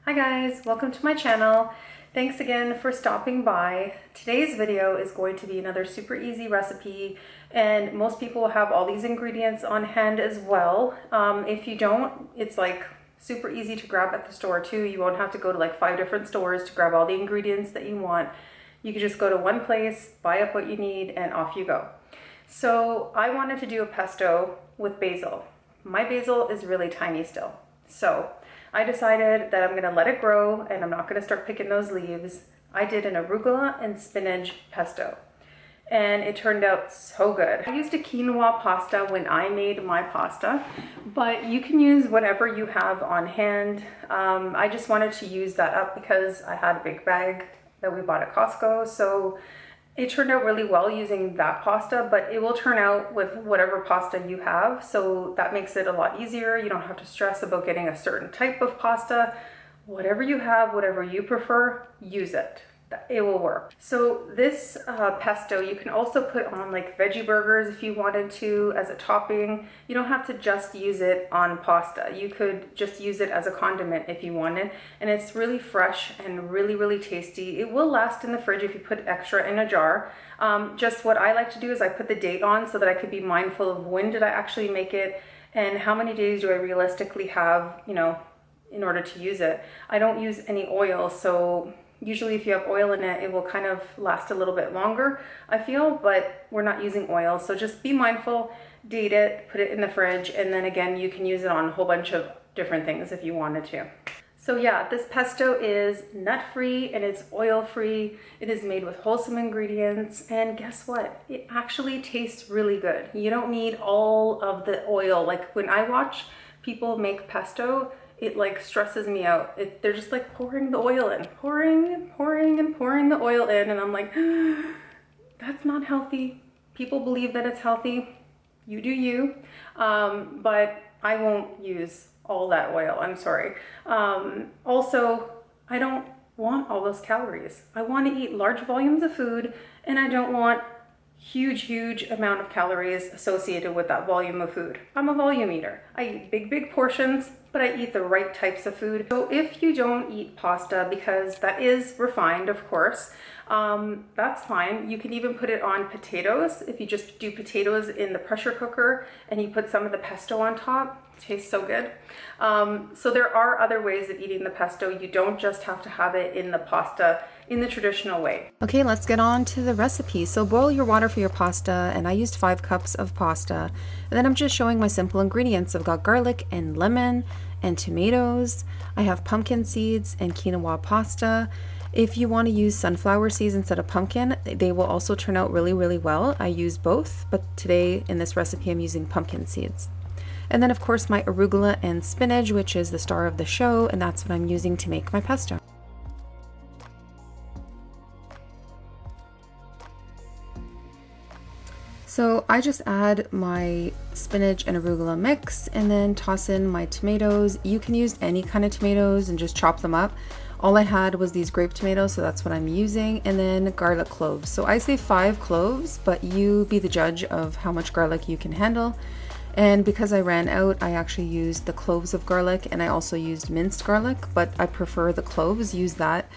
Hi guys, welcome to my channel. Thanks again for stopping by. Today's video is going to be another super easy recipe, and most people have all these ingredients on hand as well. If you don't, it's like super easy to grab at the store too. You won't have to go to like 5 different stores to grab all the ingredients that you want. You can just go to one place, buy up what you need, and off you go. So I wanted to do a pesto with basil. My basil is really tiny still. So I decided that I'm gonna let it grow and I'm not gonna start picking those leaves. I did an arugula and spinach pesto and it turned out so good. I used a quinoa pasta when I made my pasta, but you can use whatever you have on hand. I just wanted to use that up because I had a big bag that we bought at Costco. So it turned out really well using that pasta, but it will turn out with whatever pasta you have. So that makes it a lot easier. You don't have to stress about getting a certain type of pasta. Whatever you have, whatever you prefer, use it. It will work. So this pesto, you can also put on like veggie burgers if you wanted to as a topping. You don't have to just use it on pasta. You could just use it as a condiment if you wanted. And it's really fresh and really, really tasty. It will last in the fridge if you put extra in a jar. Just what I like to do is I put the date on so that I could be mindful of when did I actually make it and how many days do I realistically have, you know, in order to use it. I don't use any oil, so usually if you have oil in it, it will kind of last a little bit longer, I feel, but we're not using oil. So just be mindful, date it, put it in the fridge, and then again, you can use it on a whole bunch of different things if you wanted to. So yeah, this pesto is nut-free and it's oil-free. It is made with wholesome ingredients, and guess what? It actually tastes really good. You don't need all of the oil. Like when I watch people make pesto, it like stresses me out. They're just like pouring the oil in, pouring and pouring and pouring the oil in, and I'm like, that's not healthy. People believe that it's healthy. You do you, but I won't use all that oil, I'm sorry. Also, I don't want all those calories. I want to eat large volumes of food, and I don't want huge amount of calories associated with that volume of food. I'm a volume eater. I eat big portions, but I eat the right types of food. So if you don't eat pasta, because that is refined, of course, that's fine. You can even put it on potatoes. If you just do potatoes in the pressure cooker and you put some of the pesto on top, it tastes so good. So there are other ways of eating the pesto. You don't just have to have it in the pasta in the traditional way. Okay, let's get on to the recipe. So boil your water for your pasta, and I used 5 cups of pasta. And then I'm just showing my simple ingredients. I've got garlic and lemon and tomatoes. I have pumpkin seeds and quinoa pasta. If you want to use sunflower seeds instead of pumpkin, they will also turn out really well. I use both, but today in this recipe I'm using pumpkin seeds. And then of course my arugula and spinach, which is the star of the show, and that's what I'm using to make my pesto. So I just add my spinach and arugula mix and then toss in my tomatoes. You can use any kind of tomatoes and just chop them up. All I had was these grape tomatoes, so that's what I'm using, and then garlic cloves. So I say 5 cloves, but you be the judge of how much garlic you can handle. And because I ran out, I actually used the cloves of garlic, and I also used minced garlic, but I prefer the cloves. Use that.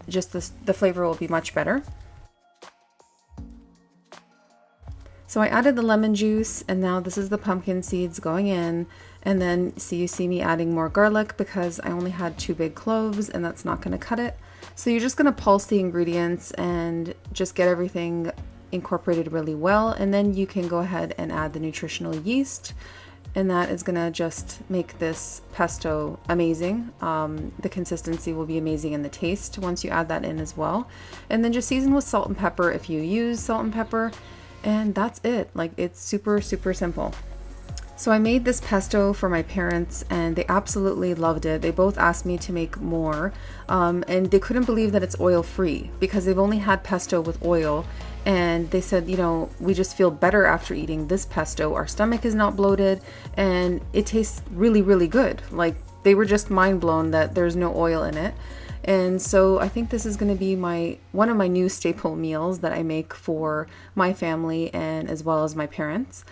Just the flavor will be much better. So I added the lemon juice, and now this is the pumpkin seeds going in, and then you see me adding more garlic because I only had 2 big cloves and that's not going to cut it. So you're just going to pulse the ingredients and just get everything incorporated really well, and then you can go ahead and add the nutritional yeast, and that is going to just make this pesto amazing. The consistency will be amazing in the taste once you add that in as well. And then just season with salt and pepper if you use salt and pepper. And that's it. Like, it's super simple. So I made this pesto for my parents and they absolutely loved it. They both asked me to make more, and they couldn't believe that it's oil free because they've only had pesto with oil, and they said, you know, we just feel better after eating this pesto. Our stomach is not bloated and it tastes really good. Like, they were just mind blown that there's no oil in it. And so I think this is going to be one of my new staple meals that I make for my family and as well as my parents.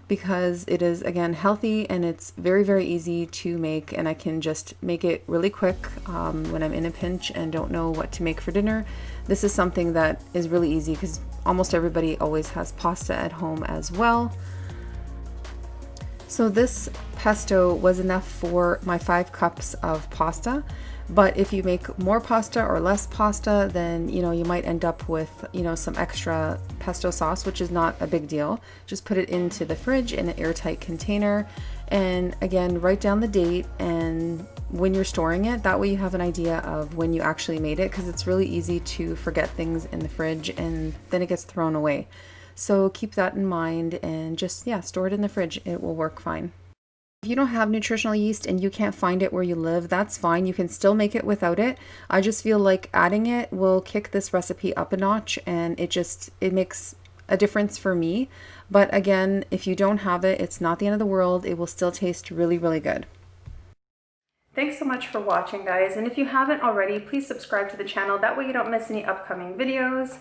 because it is, again, healthy and it's very, very easy to make, and I can just make it really quick when I'm in a pinch and don't know what to make for dinner. This is something that is really easy because almost everybody always has pasta at home as well. So this pesto was enough for my 5 cups of pasta. But if you make more pasta or less pasta, then, you know, you might end up with, you know, some extra pesto sauce, which is not a big deal. Just put it into the fridge in an airtight container. And again, write down the date and when you're storing it. That way you have an idea of when you actually made it, because it's really easy to forget things in the fridge and then it gets thrown away. So keep that in mind and just, yeah, store it in the fridge. It will work fine. If you don't have nutritional yeast and you can't find it where you live, that's fine. You can still make it without it. I just feel like adding it will kick this recipe up a notch, and it makes a difference for me. But again, if you don't have it, it's not the end of the world. It will still taste really, really good. Thanks so much for watching, guys. And if you haven't already, please subscribe to the channel. That way you don't miss any upcoming videos.